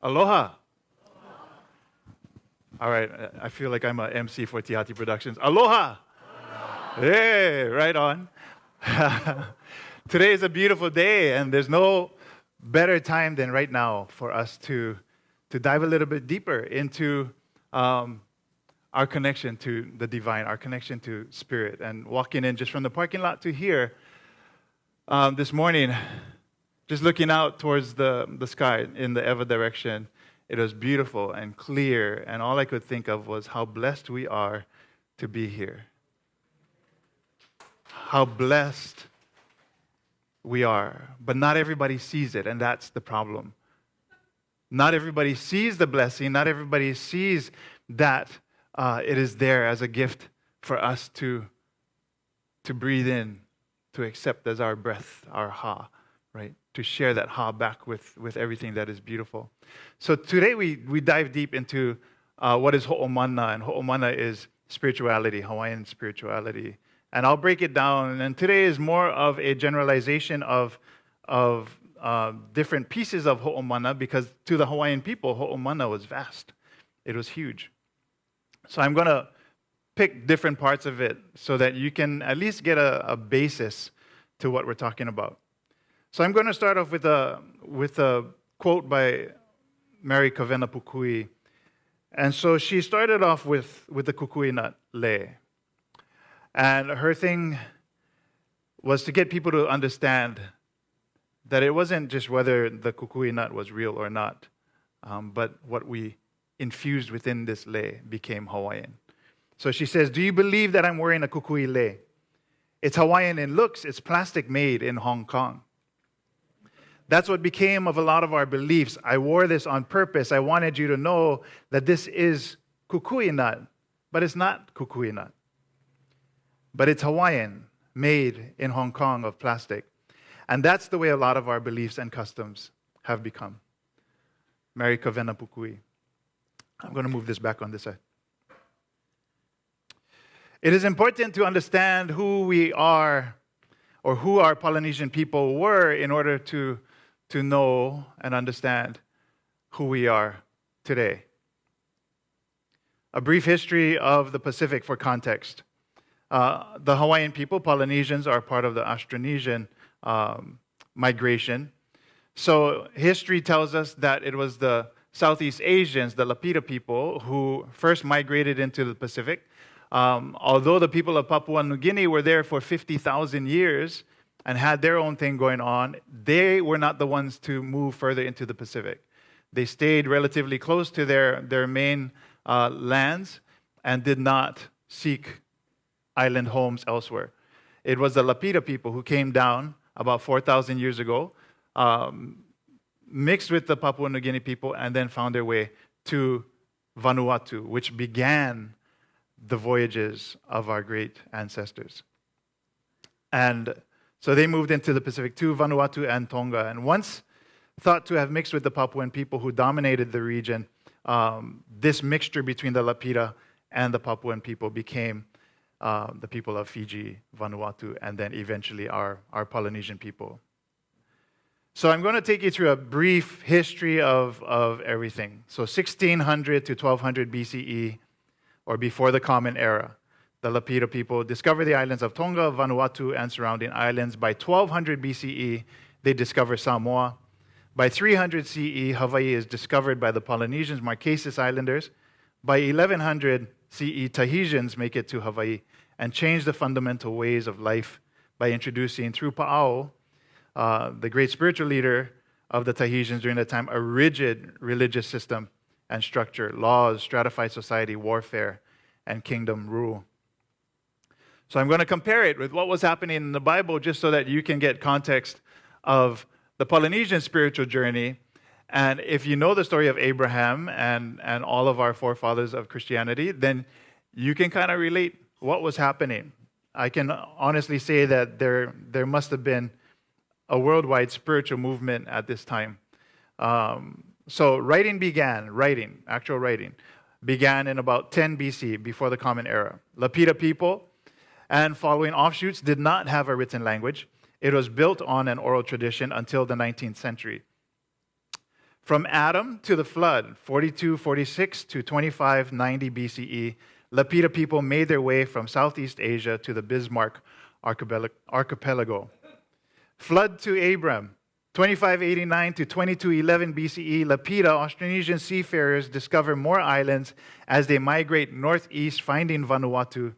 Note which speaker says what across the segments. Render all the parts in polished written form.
Speaker 1: Aloha. All right, I feel like I'm a MC for Tihati Productions. Aloha. Hey, right on. Today is a beautiful day, and there's no better time than right now for us to dive a little bit deeper into our connection to the divine, our connection to spirit. And walking in just from the parking lot to here this morning, just looking out towards the sky in the Eva direction, it was beautiful and clear, and all I could think of was how blessed we are to be here. How blessed we are. But not everybody sees it, and that's the problem. Not everybody sees the blessing. Not everybody sees that it is there as a gift for us to breathe in, to accept as our breath, our ha, right? To share that ha back with everything that is beautiful. So today we dive deep into what is OMANA, and OMANA is spirituality, Hawaiian spirituality. And I'll break it down, and today is more of a generalization of different pieces of ho'omana, because to the Hawaiian people, ho'omana was vast. It was huge. So I'm going to pick different parts of it so that you can at least get a basis to what we're talking about. So I'm going to start off with a quote by Mary Kavena Pukui. And so she started off with the kukui nut le. And her thing was to get people to understand that it wasn't just whether the kukui nut was real or not, but what we infused within this lei became Hawaiian. So she says, do you believe that I'm wearing a kukui lei? It's Hawaiian in looks. It's plastic made in Hong Kong. That's what became of a lot of our beliefs. I wore this on purpose. I wanted you to know that this is kukui nut, but it's not kukui nut. But it's Hawaiian, made in Hong Kong of plastic. And that's the way a lot of our beliefs and customs have become. Mary Kavena Pukui. I'm going to move this back on this side. It is important to understand who we are, or who our Polynesian people were, in order to know and understand who we are today. A brief history of the Pacific for context. The Hawaiian people, Polynesians, are part of the Austronesian migration. So history tells us that it was the Southeast Asians, the Lapita people, who first migrated into the Pacific. Although the people of Papua New Guinea were there for 50,000 years and had their own thing going on, they were not the ones to move further into the Pacific. They stayed relatively close to their main lands and did not seek island homes elsewhere. It was the Lapita people who came down about 4,000 years ago, mixed with the Papua New Guinea people, and then found their way to Vanuatu, which began the voyages of our great ancestors. And so they moved into the Pacific to Vanuatu and Tonga. And once thought to have mixed with the Papuan people who dominated the region, this mixture between the Lapita and the Papuan people became the people of Fiji, Vanuatu, and then eventually our Polynesian people. So I'm going to take you through a brief history of everything. So 1600 to 1200 BCE, or before the Common Era, the Lapita people discover the islands of Tonga, Vanuatu, and surrounding islands. By 1200 BCE, they discover Samoa. By 300 CE, Hawaii is discovered by the Polynesians, Marquesas Islanders. By 1100 CE, Tahitians make it to Hawaii and change the fundamental ways of life by introducing, through Pa'ao, the great spiritual leader of the Tahitians during that time, a rigid religious system and structure, laws, stratified society, warfare, and kingdom rule. So I'm going to compare it with what was happening in the Bible, just so that you can get context of the Polynesian spiritual journey. And if you know the story of Abraham and all of our forefathers of Christianity, then you can kind of relate what was happening. I can honestly say that there must have been a worldwide spiritual movement at this time. So actual writing, began in about 10 BC, before the Common Era. Lapita people and following offshoots did not have a written language. It was built on an oral tradition until the 19th century. From Adam to the flood, 4246 to 2590 BCE, Lapita people made their way from Southeast Asia to the Bismarck archipelago. Flood to Abram, 2589 to 2211 BCE, Lapita, Austronesian seafarers, discover more islands as they migrate northeast, finding Vanuatu,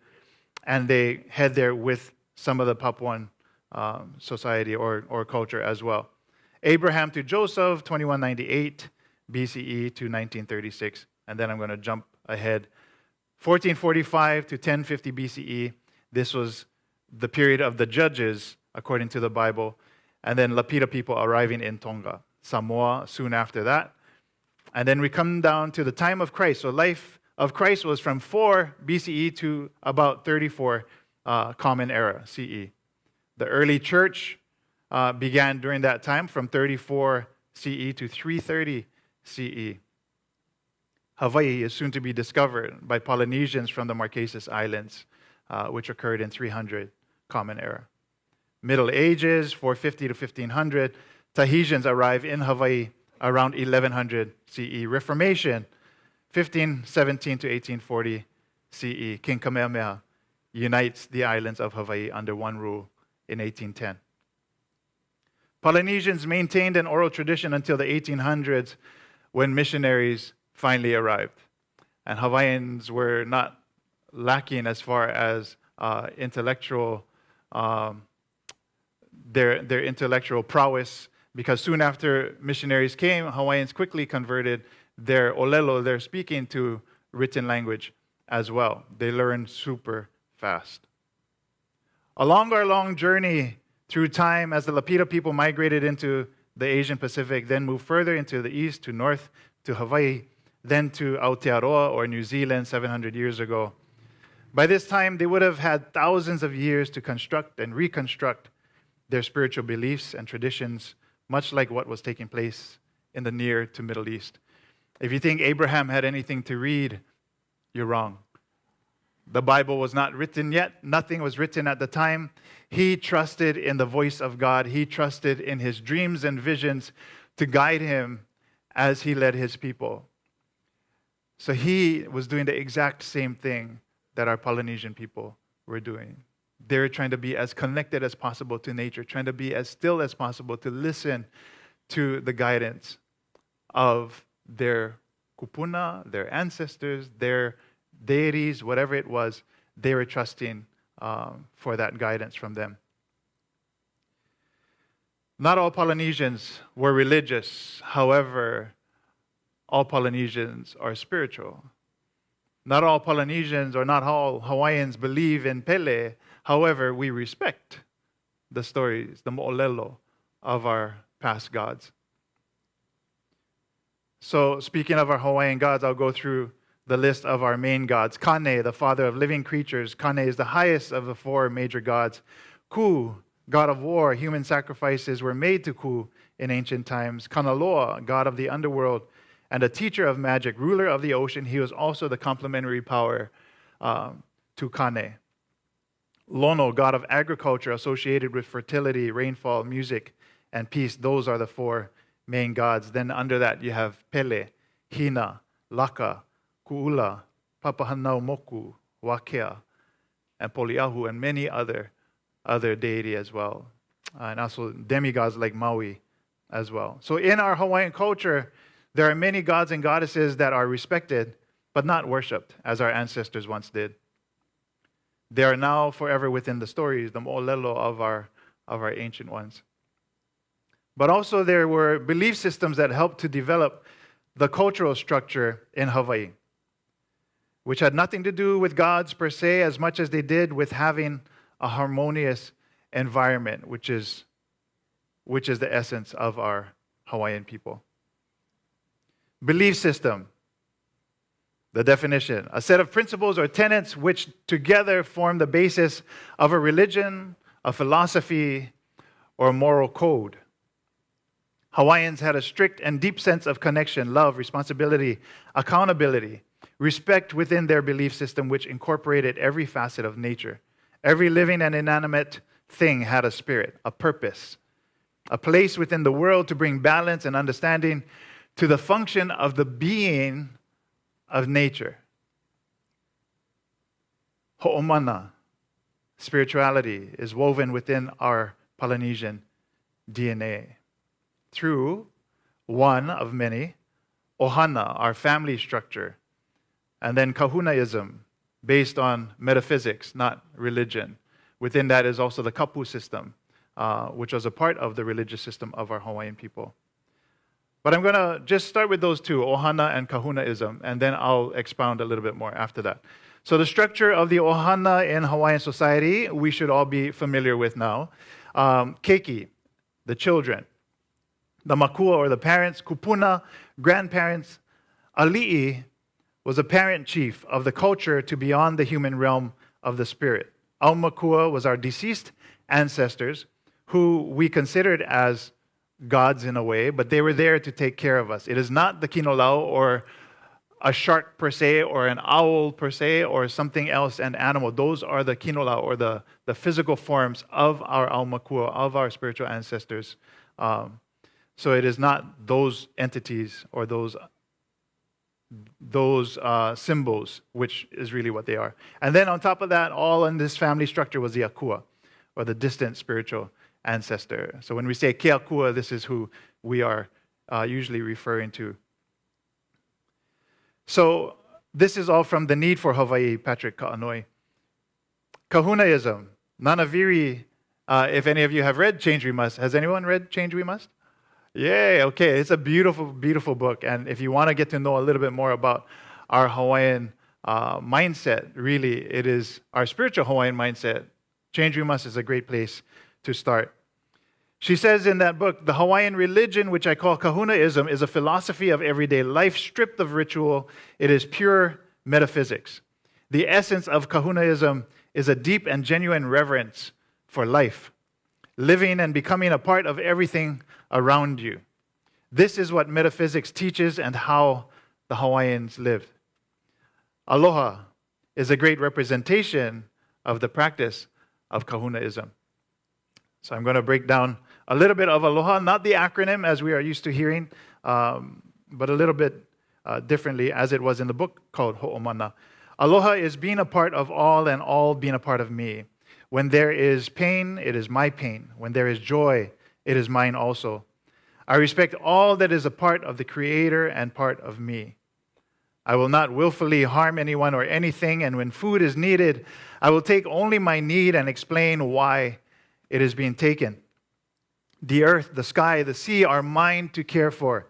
Speaker 1: and they head there with some of the Papuan society or culture as well. Abraham to Joseph, 2198 BCE to 1936. And then I'm going to jump ahead. 1445 to 1050 BCE. This was the period of the judges, according to the Bible. And then Lapita people arriving in Tonga. Samoa soon after that. And then we come down to the time of Christ. So life of Christ was from 4 BCE to about 34 Common Era, CE. The early church began during that time from 34 CE to 330 CE. Hawaii is soon to be discovered by Polynesians from the Marquesas Islands, which occurred in 300 Common Era. Middle Ages, 450 to 1500. Tahitians arrive in Hawaii around 1100 CE. Reformation, 1517 to 1840 CE. King Kamehameha unites the islands of Hawaii under one rule in 1810. Polynesians maintained an oral tradition until the 1800s when missionaries finally arrived. And Hawaiians were not lacking as far as intellectual, their intellectual prowess, because soon after missionaries came, Hawaiians quickly converted their olelo, their speaking, to written language as well. They learned super fast. Along our long journey through time, as the Lapita people migrated into the Asian Pacific, then moved further into the east to north to Hawaii, then to Aotearoa or New Zealand 700 years ago. By this time, they would have had thousands of years to construct and reconstruct their spiritual beliefs and traditions, much like what was taking place in the Near to Middle East. If you think Abraham had anything to read, you're wrong. The Bible was not written yet. Nothing was written at the time. He trusted in the voice of God. He trusted in his dreams and visions to guide him as he led his people. So he was doing the exact same thing that our Polynesian people were doing. They were trying to be as connected as possible to nature, trying to be as still as possible to listen to the guidance of their kupuna, their ancestors, their deities, whatever it was, they were trusting for that guidance from them. Not all Polynesians were religious. However, all Polynesians are spiritual. Not all Polynesians or not all Hawaiians believe in Pele. However, we respect the stories, the mo'olelo of our past gods. So speaking of our Hawaiian gods, I'll go through the list of our main gods. Kane, the father of living creatures. Kane is the highest of the 4 major gods. Ku, god of war. Human sacrifices were made to Ku in ancient times. Kanaloa, god of the underworld and a teacher of magic, ruler of the ocean. He was also the complementary power to Kane. Lono, god of agriculture, associated with fertility, rainfall, music, and peace. Those are the 4 main gods. Then under that you have Pele, Hina, Laka, Kuula, Papahanaumoku, Wakea, and Poliahu, and many other deity as well. And also demigods like Maui as well. So in our Hawaiian culture, there are many gods and goddesses that are respected, but not worshipped, as our ancestors once did. They are now forever within the stories, the mo'olelo of our ancient ones. But also there were belief systems that helped to develop the cultural structure in Hawaii, which had nothing to do with gods per se as much as they did with having a harmonious environment, which is the essence of our Hawaiian people. Belief system. The definition: a set of principles or tenets which together form the basis of a religion, a philosophy, or a moral code. Hawaiians had a strict and deep sense of connection, love, responsibility, accountability, respect within their belief system, which incorporated every facet of nature. Every living and inanimate thing had a spirit, a purpose, a place within the world to bring balance and understanding to the function of the being of nature. Ho'omana, spirituality, is woven within our Polynesian DNA through one of many, Ohana, our family structure, and then Kahunaism, based on metaphysics, not religion. Within that is also the kapu system, which was a part of the religious system of our Hawaiian people. But I'm going to just start with those two, Ohana and Kahunaism, and then I'll expound a little bit more after that. So the structure of the Ohana in Hawaiian society, we should all be familiar with now. Keiki, the children. The makua, or the parents. Kupuna, grandparents. Ali'i was a parent chief of the culture to beyond the human realm of the spirit. Aumakua was our deceased ancestors, who we considered as gods in a way, but they were there to take care of us. It is not the kinolau or a shark per se or an owl per se or something else, an animal. Those are the kinolau, or the physical forms of our aumakua, of our spiritual ancestors. So it is not those entities or those symbols, which is really what they are. And then on top of that, all in this family structure was the akua, or the distant spiritual ancestor. So when we say ke akua, this is who we are usually referring to. So this is all from The Need for Hawaii, Patrick Ka'anoi. Kahunaism, Nanaviri. If any of you have read Change We Must, has anyone read Change We Must? Yay, okay. It's a beautiful, beautiful book. And if you want to get to know a little bit more about our Hawaiian mindset, really, it is our spiritual Hawaiian mindset. Change We Must is a great place to start. She says in that book, the Hawaiian religion, which I call Kahunaism, is a philosophy of everyday life stripped of ritual. It is pure metaphysics. The essence of Kahunaism is a deep and genuine reverence for life, living and becoming a part of everything around you. This is what metaphysics teaches and how the Hawaiians lived. Aloha is a great representation of the practice of Kahunaism. So I'm going to break down a little bit of aloha, not the acronym as we are used to hearing, but a little bit differently as it was in the book called Ho'omana. Aloha is being a part of all and all being a part of me. When there is pain, it is my pain. When there is joy, it is mine also. I respect all that is a part of the Creator and part of me. I will not willfully harm anyone or anything, and when food is needed, I will take only my need and explain why it is being taken. The earth, the sky, the sea are mine to care for,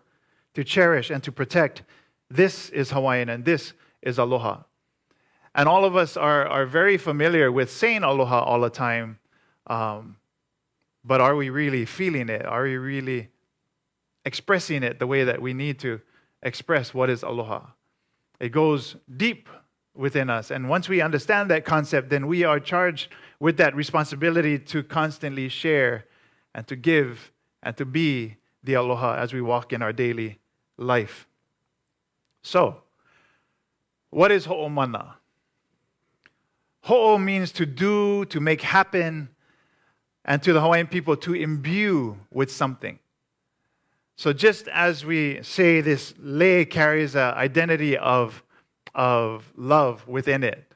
Speaker 1: to cherish, and to protect. This is Hawaiian, and this is aloha. And all of us are very familiar with saying aloha all the time, but are we really feeling it? Are we really expressing it the way that we need to express what is aloha? It goes deep within us. And once we understand that concept, then we are charged with that responsibility to constantly share and to give and to be the aloha as we walk in our daily life. So, what is ho'omana? Ho'o means to do, to make happen, and to the Hawaiian people, to imbue with something. So just as we say this lei carries an identity of love within it,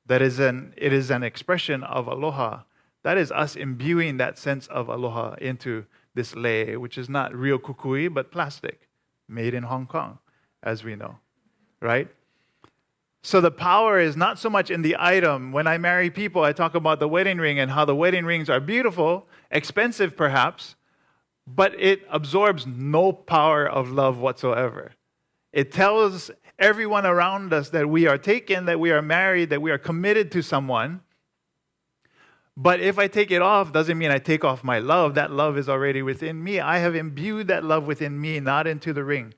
Speaker 1: it is an expression of aloha. That is us imbuing that sense of aloha into this lei, which is not real kukui, but plastic, made in Hong Kong, as we know, right? So the power is not so much in the item. When I marry people, I talk about the wedding ring and how the wedding rings are beautiful, expensive perhaps, but it absorbs no power of love whatsoever. It tells everyone around us that we are taken, that we are married, that we are committed to someone. But if I take it off, doesn't mean I take off my love. That love is already within me. I have imbued that love within me, not into the ring.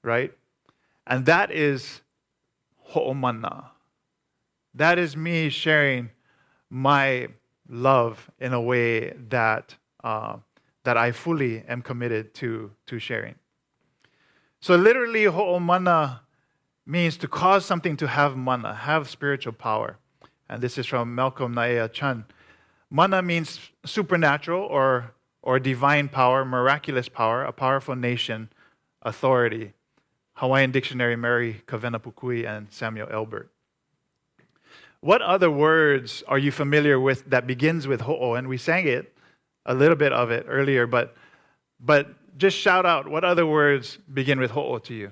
Speaker 1: Right? And that is ho'omana. That is me sharing my love in a way that I fully am committed to sharing. So literally, ho'omana means to cause something to have mana, have spiritual power. And this is from Malcolm Naea Chan. Mana means supernatural or or divine power, miraculous power, a powerful nation, authority. Hawaiian Dictionary, Mary Kavenapukui and Samuel Elbert. What other words are you familiar with that begins with ho'o? And we sang it, a little bit of it earlier, but just shout out, what other words begin with ho'o to you?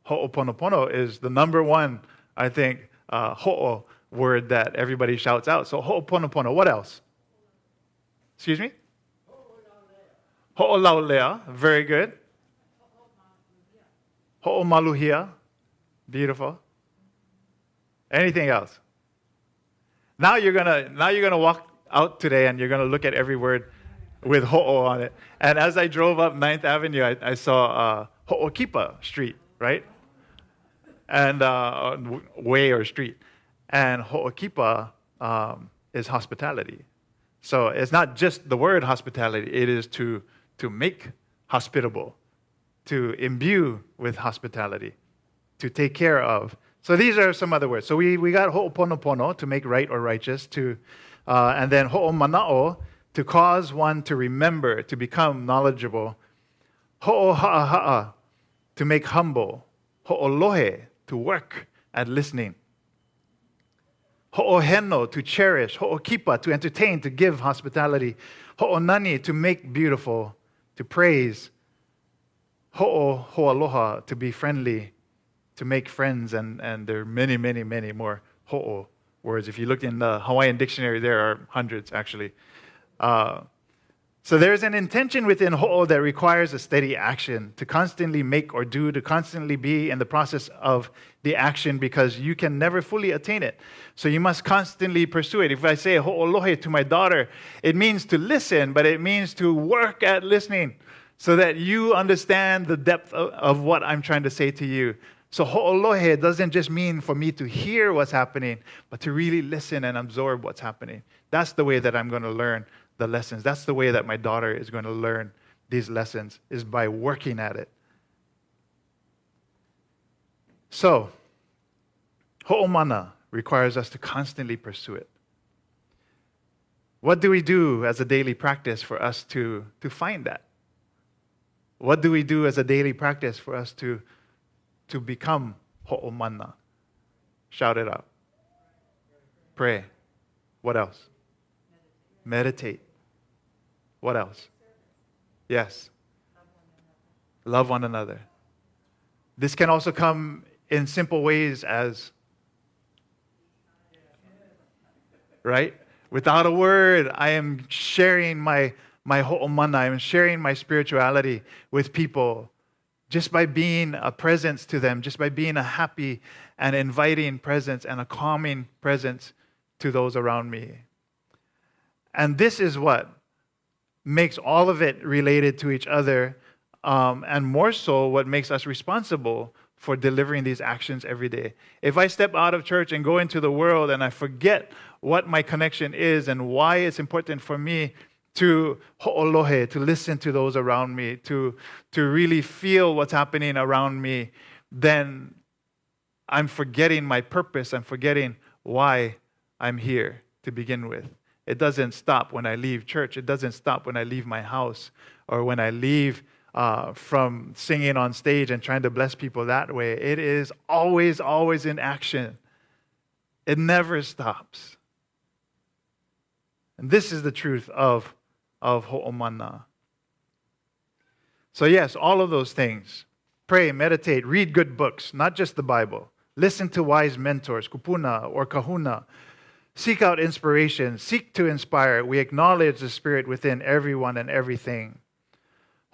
Speaker 1: Ho'oponopono is the number one, I think, ho'o word that everybody shouts out. So ho'oponopono, what else? Excuse me? Ho'olaulea, very good. Ho'omaluhia, beautiful. Anything else? Now you're gonna walk out today and you're gonna look at every word with ho'o on it. And as I drove up 9th Avenue, I saw Ho'okipa Street, right? And way or street. And Ho'okipa is hospitality. So it's not just the word hospitality, it is to make hospitable, to imbue with hospitality, to take care of. So these are some other words. So we got ho'oponopono, to make right or righteous, and then ho'omana'o, to cause one to remember, to become knowledgeable. Ho'oha'aha'a, to make humble. Ho'olohe, to work at listening. Ho'oheno, to cherish. Ho'okipa, to entertain, to give hospitality. Ho'onani, to make beautiful, to praise. Ho'oaloha, to be friendly, to make friends, and there are many, many, many more ho'o words. If you look in the Hawaiian dictionary, there are hundreds, actually. So there's an intention within ho'o that requires a steady action, to constantly make or do, to constantly be in the process of the action, because you can never fully attain it. So you must constantly pursue it. If I say ho'olohe to my daughter, it means to listen, but it means to work at listening so that you understand the depth of what I'm trying to say to you. So ho'olohe doesn't just mean for me to hear what's happening, but to really listen and absorb what's happening. That's the way that I'm going to learn the lessons. That's the way that my daughter is going to learn these lessons, is by working at it. So, ho'omana requires us to constantly pursue it. What do we do as a daily practice for us to find that? What do we do as a daily practice for us to become ho'omana? Shout it out. Pray. What else? Meditate. What else? Yes. Love one another. This can also come in simple ways as, right? Without a word, I am sharing my ho'omana, I am sharing my spirituality with people just by being a presence to them, just by being a happy and inviting presence and a calming presence to those around me. And this is what makes all of it related to each other, and more so what makes us responsible for delivering these actions every day. If I step out of church and go into the world and I forget what my connection is and why it's important for me to ho'olohe, to listen to those around me, to really feel what's happening around me, then I'm forgetting my purpose. I'm forgetting why I'm here to begin with. It doesn't stop when I leave church. It doesn't stop when I leave my house or when I leave from singing on stage and trying to bless people that way. It is always, always in action. It never stops. And this is the truth of ho'omana. So yes, all of those things. Pray, meditate, read good books, not just the Bible. Listen to wise mentors, Kupuna or Kahuna. Seek out inspiration. Seek to inspire. We acknowledge the Spirit within everyone and everything.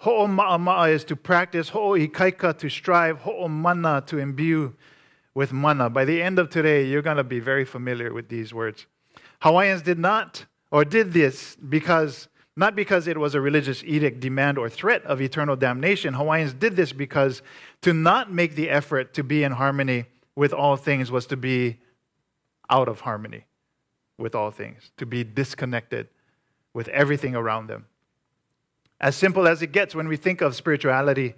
Speaker 1: Ho'oma'ama'a is to practice. Ho'oikaika, to strive. Ho'omana, to imbue with mana. By the end of today, you're going to be very familiar with these words. Hawaiians did this not because it was a religious edict, demand, or threat of eternal damnation. Hawaiians did this because to not make the effort to be in harmony with all things was to be out of harmony with all things, to be disconnected with everything around them. As simple as it gets when we think of spirituality,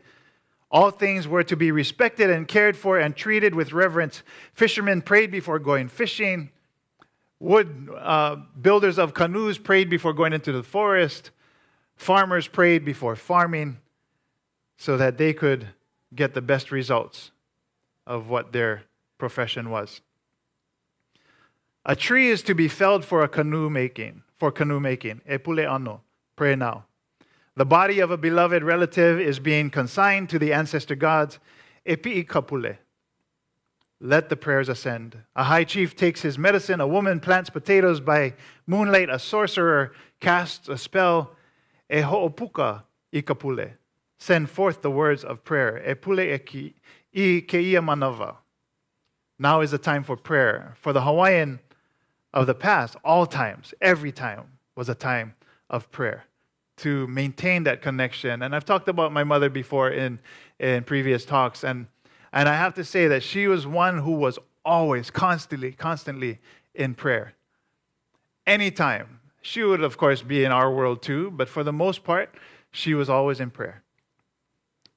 Speaker 1: all things were to be respected and cared for and treated with reverence. Fishermen prayed before going fishing. builders of canoes prayed before going into the forest. Farmers prayed before farming so that they could get the best results of what their profession was. A tree is to be felled for canoe making. Epule ano, pray now. The body of a beloved relative is being consigned to the ancestor gods. Epi kapule. Let the prayers ascend. A high chief takes his medicine. A woman plants potatoes by moonlight. A sorcerer casts a spell. E ho'opuka ikapule. Send forth the words of prayer. Epule eki I keia manava. Now is the time for prayer. For the Hawaiian of the past, all times, every time was a time of prayer to maintain that connection. And I've talked about my mother before in previous talks. And I have to say that she was one who was always, constantly in prayer. Anytime. She would, of course, be in our world too, but for the most part, she was always in prayer.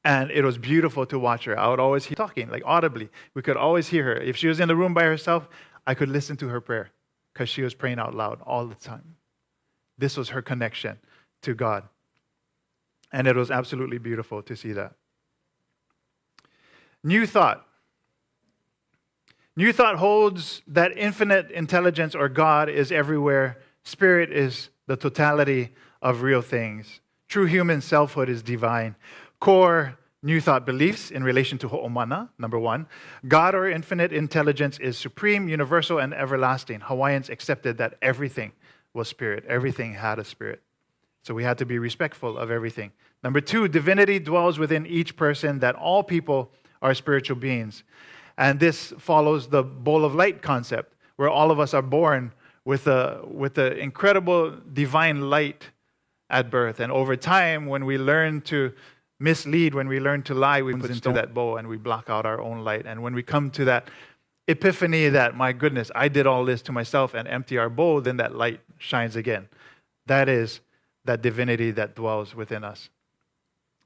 Speaker 1: And it was beautiful to watch her. I would always hear talking, like audibly. We could always hear her. If she was in the room by herself, I could listen to her prayer because she was praying out loud all the time. This was her connection to God. And it was absolutely beautiful to see that. New thought. New thought holds that infinite intelligence or God is everywhere. Spirit is the totality of real things. True human selfhood is divine. Core New Thought beliefs in relation to OMANA, number one. God or infinite intelligence is supreme, universal, and everlasting. Hawaiians accepted that everything was spirit. Everything had a spirit. So we had to be respectful of everything. Number two, divinity dwells within each person, that all people are spiritual beings. And this follows the bowl of light concept, where all of us are born with the incredible divine light at birth. And over time, when we learn to mislead, when we learn to lie, we put into that bowl and we block out our own light. And when we come to that epiphany that, my goodness, I did all this to myself, and empty our bowl, then that light shines again. That is that divinity that dwells within us.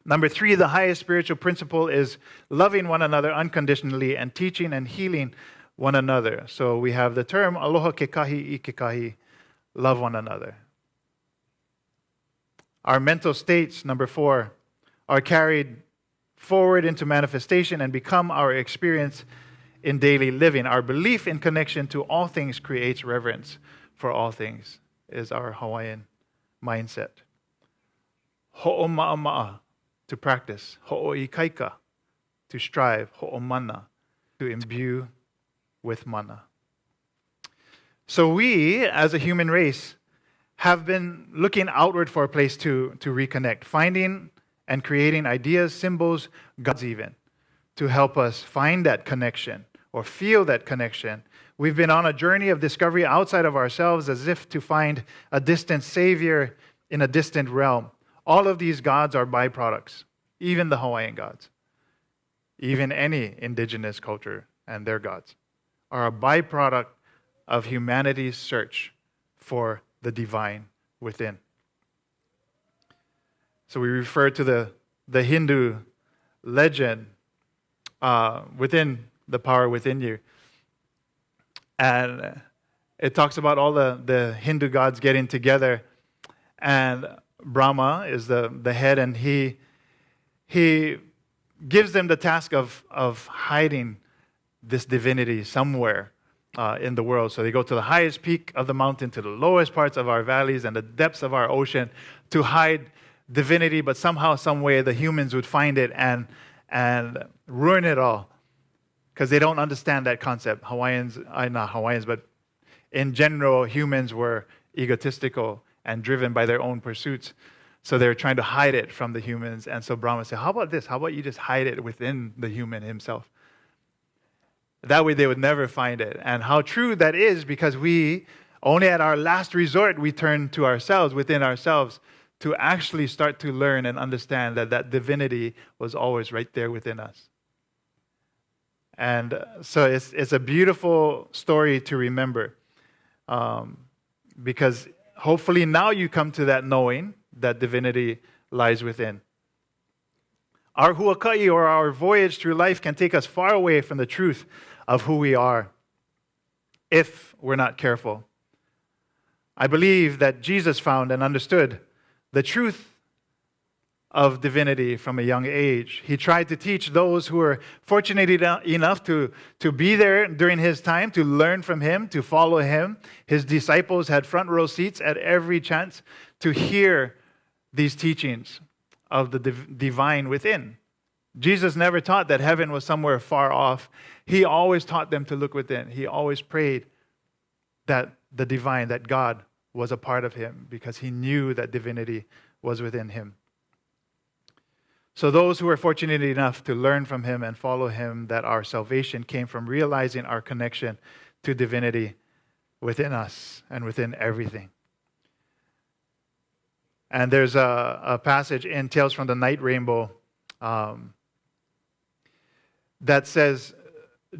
Speaker 1: Number three, the highest spiritual principle is loving one another unconditionally and teaching and healing one another. So we have the term aloha kekahi I kekahi, love one another. Our mental states, number four, are carried forward into manifestation and become our experience in daily living. Our belief in connection to all things creates reverence for all things, is our Hawaiian mindset. Ho'oma'ama'a, to practice. Ho'oikaika, to strive. Ho'omana, to imbue with mana. So we, as a human race, have been looking outward for a place to reconnect, finding and creating ideas, symbols, gods even, to help us find that connection or feel that connection. We've been on a journey of discovery outside of ourselves, as if to find a distant savior in a distant realm. All of these gods are byproducts, even the Hawaiian gods, even any indigenous culture and their gods, are a byproduct of humanity's search for the divine within. So we refer to the Hindu legend within the power within you. And it talks about all the Hindu gods getting together, and Brahma is the head, and he gives them the task of hiding this divinity somewhere in the world. So they go to the highest peak of the mountain, to the lowest parts of our valleys and the depths of our ocean to hide divinity, but somehow, some way, the humans would find it and ruin it all because they don't understand that concept. Not Hawaiians, but in general, humans were egotistical and driven by their own pursuits. So they were trying to hide it from the humans. And so Brahma said, how about this? How about you just hide it within the human himself? That way they would never find it. And how true that is, because we, only at our last resort, we turn to ourselves, within ourselves, to actually start to learn and understand that divinity was always right there within us. And so it's a beautiful story to remember, because hopefully now you come to that knowing that divinity lies within. Our huaka'i, or our voyage through life, can take us far away from the truth of who we are if we're not careful. I believe that Jesus found and understood the truth of divinity from a young age. He tried to teach those who were fortunate enough to be there during his time, to learn from him, to follow him. His disciples had front row seats at every chance to hear these teachings of the divine within. Jesus never taught that heaven was somewhere far off. He always taught them to look within. He always prayed that the divine, that God was a part of him, because he knew that divinity was within him. So those who were fortunate enough to learn from him and follow him, that our salvation came from realizing our connection to divinity within us and within everything. And there's a passage in Tales from the Night Rainbow that says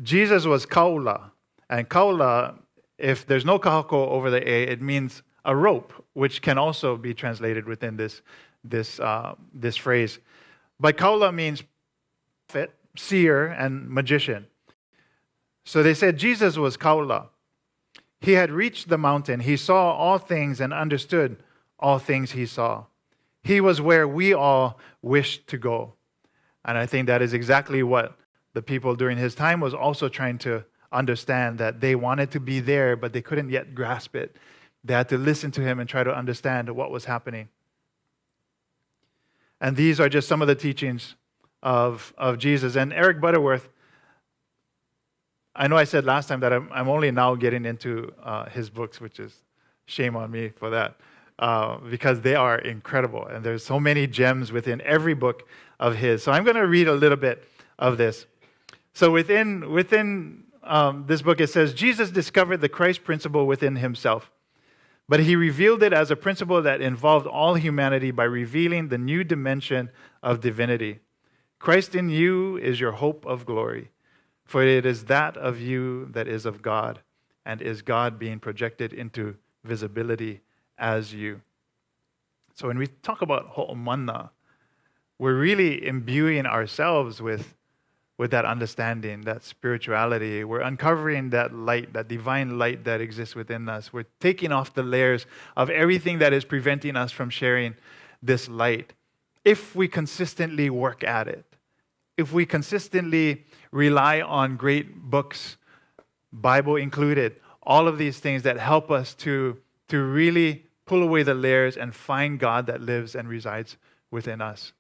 Speaker 1: Jesus was kaula. And kaula, if there's no kahako over the A, it means a rope, which can also be translated within this phrase. But kaula means prophet, seer, and magician. So they said Jesus was kaula. He had reached the mountain. He saw all things and understood all things he saw. He was where we all wished to go. And I think that is exactly what the people during his time was also trying to understand, that they wanted to be there, but they couldn't yet grasp it. They had to listen to him and try to understand what was happening. And these are just some of the teachings of Jesus. And Eric Butterworth, I know I said last time that I'm only now getting into his books, which is shame on me for that, because they are incredible. And there's so many gems within every book of his. So I'm going to read a little bit of this. So within this book, it says, Jesus discovered the Christ principle within himself. But he revealed it as a principle that involved all humanity by revealing the new dimension of divinity. Christ in you is your hope of glory, for it is that of you that is of God, and is God being projected into visibility as you. So when we talk about OMANA, we're really imbuing ourselves with that understanding, that spirituality. We're uncovering that light, that divine light that exists within us. We're taking off the layers of everything that is preventing us from sharing this light. If we consistently work at it, if we consistently rely on great books, Bible included, all of these things that help us to really pull away the layers and find God that lives and resides within us.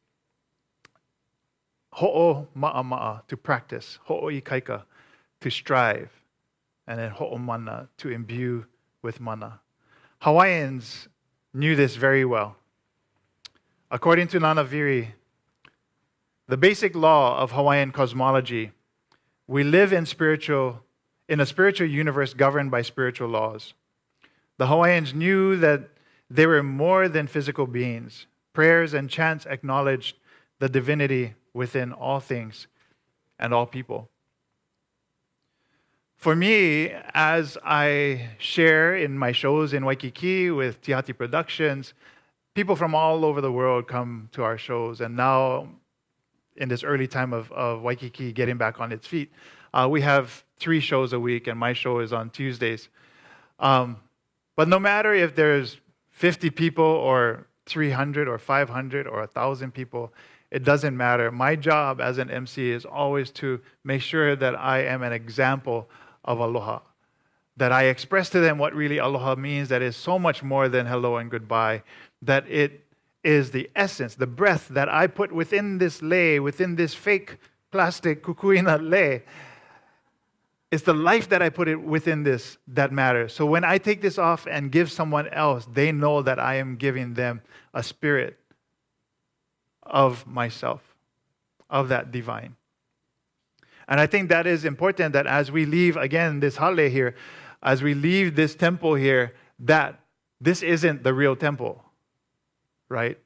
Speaker 1: Ho'o ma'a, to practice. Ho'o ikaika, to strive. And then ho'o mana, to imbue with mana. Hawaiians knew this very well. According to Nanaviri, the basic law of Hawaiian cosmology, we live in a spiritual universe governed by spiritual laws. The Hawaiians knew that they were more than physical beings. Prayers and chants acknowledged the divinity within all things and all people. For me, as I share in my shows in Waikiki with Tihati Productions, people from all over the world come to our shows. And now, in this early time of Waikiki getting back on its feet, we have 3 shows a week, and my show is on Tuesdays. But no matter if there's 50 people or 300 or 500 or 1,000 people, it doesn't matter. My job as an MC is always to make sure that I am an example of aloha, that I express to them what really aloha means, that is so much more than hello and goodbye, that it is the essence, the breath that I put within this lei, within this fake plastic kukuina lei. It's the life that I put it within this that matters. So when I take this off and give someone else, they know that I am giving them a spirit of myself, of that divine. And I think that is important, that as we leave, again, this hale here, as we leave this temple here, that this isn't the real temple, right?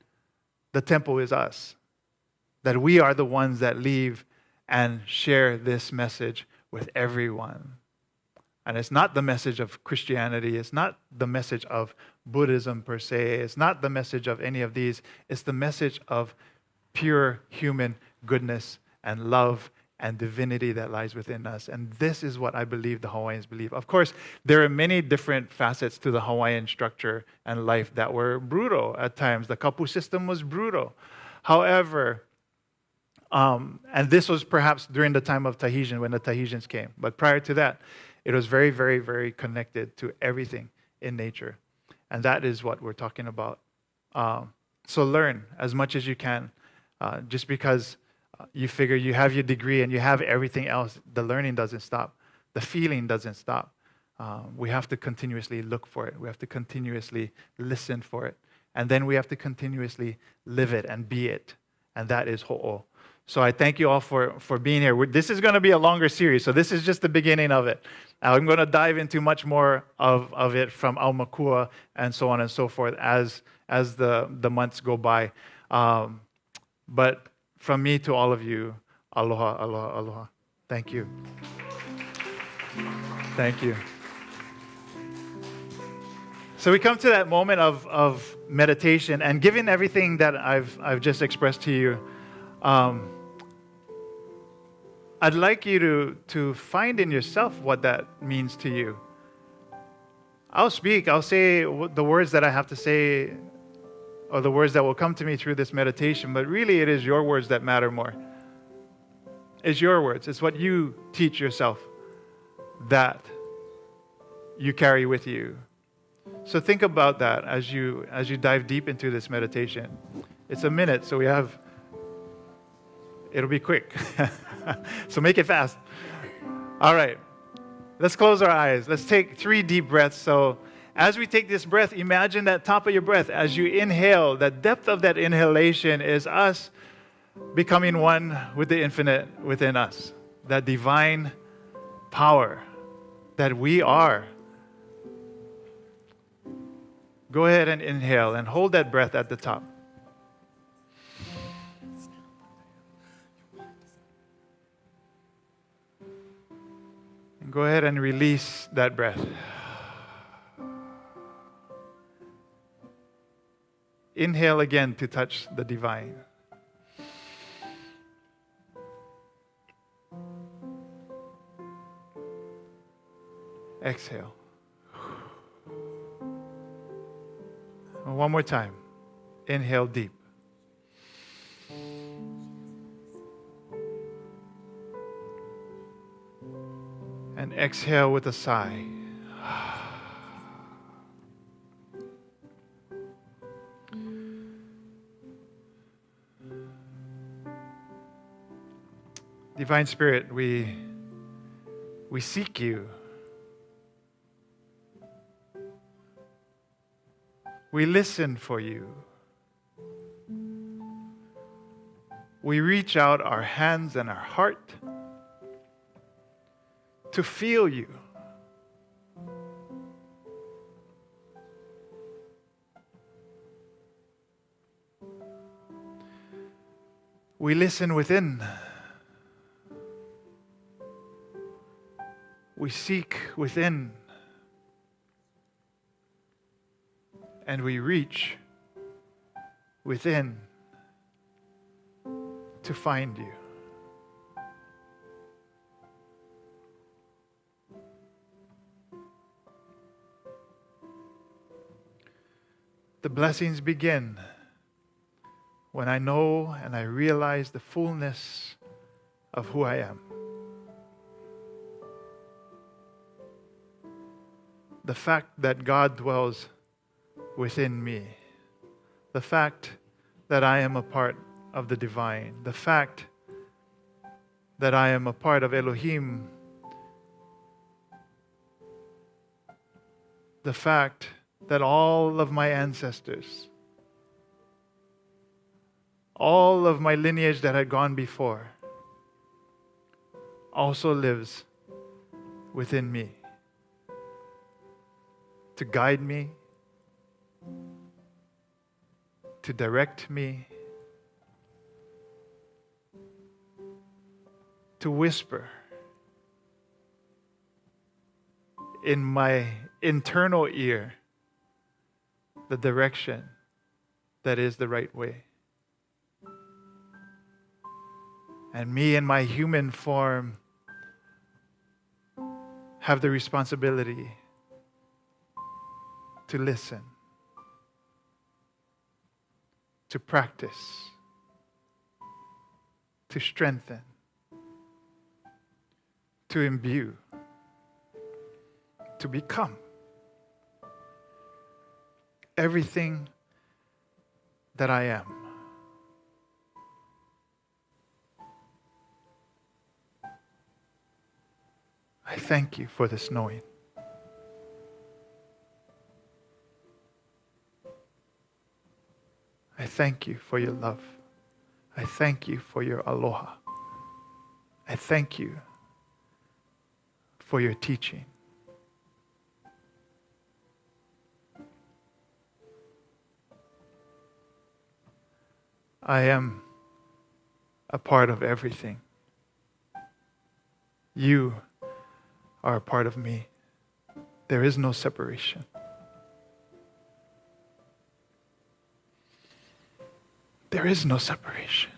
Speaker 1: The temple is us. That we are the ones that leave and share this message with everyone. And it's not the message of Christianity. It's not the message of Buddhism per se. It's not the message of any of these. It's the message of pure human goodness and love and divinity that lies within us. And this is what I believe the Hawaiians believe. Of course, there are many different facets to the Hawaiian structure and life that were brutal at times. The kapu system was brutal. However, and this was perhaps during the time of Tahitian, when the Tahitians came. But prior to that, it was very, very, very connected to everything in nature. And that is what we're talking about. So learn as much as you can. Just because you figure you have your degree and you have everything else, the learning doesn't stop. The feeling doesn't stop. We have to continuously look for it. We have to continuously listen for it. And then we have to continuously live it and be it. And that is ho'o. So I thank you all for being here. This is going to be a longer series, so this is just the beginning of it. I'm going to dive into much more of it from Aumakua and so on and so forth as the months go by. But from me to all of you, aloha, aloha, aloha. Thank you. Thank you. So we come to that moment of meditation, and given everything that I've just expressed to you, I'd like you to find in yourself what that means to you. I'll say the words that I have to say, or the words that will come to me through this meditation, but really it is your words that matter more. It's your words. It's what you teach yourself that you carry with you. So think about that as you dive deep into this meditation. It's a minute, so it'll be quick. So make it fast. All right. Let's close our eyes. Let's take 3 deep breaths. So as we take this breath, imagine that top of your breath as you inhale. The depth of that inhalation is us becoming one with the infinite within us. That divine power that we are. Go ahead and inhale and hold that breath at the top. And go ahead and release that breath. Inhale again to touch the divine. Exhale. And one more time. Inhale deep. And exhale with a sigh. Divine Spirit, we seek you. We listen for you. We reach out our hands and our heart to feel you. We listen within. We seek within. And we reach within to find you. The blessings begin when I know and I realize the fullness of who I am. The fact that God dwells within me. The fact that I am a part of the divine. The fact that I am a part of Elohim. The fact that all of my ancestors, all of my lineage that had gone before, also lives within me to guide me, to direct me, to whisper in my internal ear the direction that is the right way. And me in my human form have the responsibility to listen, to practice, to strengthen, to imbue, to become everything that I am. I thank you for this knowing. I thank you for your love. I thank you for your aloha. I thank you for your teaching. I am a part of everything. You are a part of me. There is no separation. There is no separation.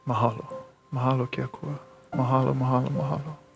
Speaker 1: Mahalo. Mahalo ke akua. Mahalo, mahalo, mahalo.